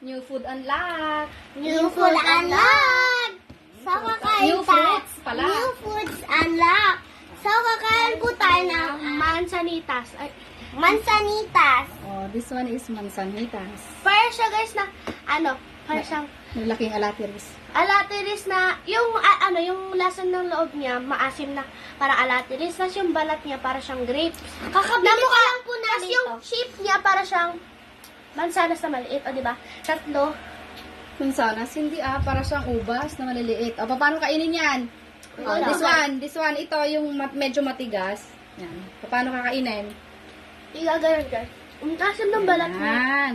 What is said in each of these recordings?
New food unlock. New food unlock! So, kakain New fruits pala. New foods unlock! So, kakain po tayo ng mansanitas. Ay, mansanitas. Oh, this one is manzanitas. Para siya guys na, para siyang Malaking alatiris. alatiris na, yung, yung lasa ng loob niya, maasim na, para alatiris. Tapos yung balat niya, para siyang grapes. Kakabili ko lang po namin Tapos yung shape niya, para siyang mansanas na maliit, o diba? Tatlo. Mansanas, hindi para siyang ubas na maliliit. O, paano kainin yan? Oh, this one, ito yung medyo matigas. Yan. Paano kakainin? Igaganon guys. Ang asim ng balat niya. Yan.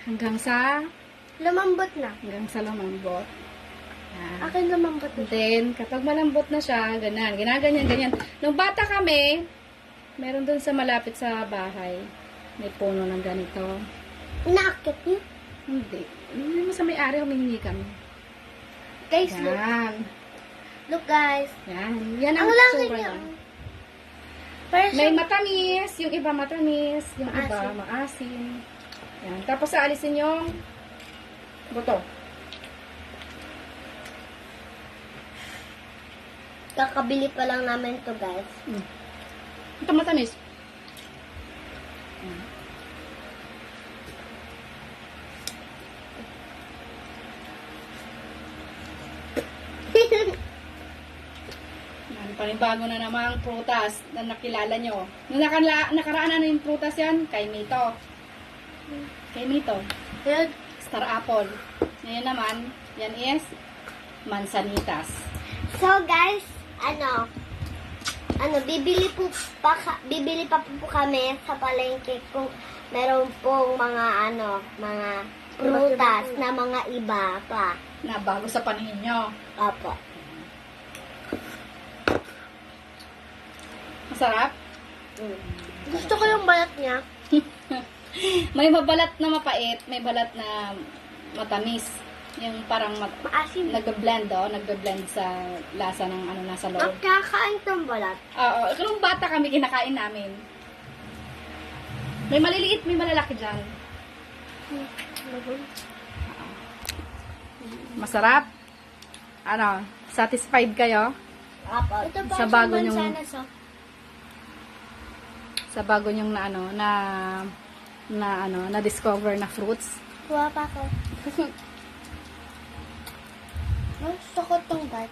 Hanggang sa Lumambot na. lumambot. Yan. Akin lumambot na. And then, kapag malambot na siya, ginaganyan. Nung bata kami, meron dun sa malapit sa bahay, may puno ng ganito. Inaakit niya. Hindi mo sa may-ari, humihingi kami. Guys, look. Yan. Look guys. Yan ang Ang laki tsura niya. niya. Pero May matamis, yung iba matamis, yung iba Maasim. maasim. Yan. Tapos aalisin yung buto. kakabili pa lang namin to guys. Ito matamis. Yan, panibago na namang prutas na nakilala nyo. Nung nakaraan na yung prutas yan, kay Mito. Kay Mito. Yun. Star apple. Ngayon naman, yan is manzanitas. So guys, bibili pa po kami sa palengke kung meron pong mga mga prutas na mga iba pa. Na bago sa paningin nyo. Opo. Masarap? Gusto ko yung balat niya. May mabalat na mapait, may balat na matamis. Yung parang Maasim. nagbe-blend, nagbe-blend sa lasa ng nasa loob. Kakain tong balat. Oo, nung bata kami, kinakain namin. May maliliit, may malalaki dyan. Masarap? Satisfied kayo? Opo. Ito pa Sa bago niyong- mansanas, oh. Sa bago nyong na discover na fruits? Kuha pa ako. Gusto ko tong balat.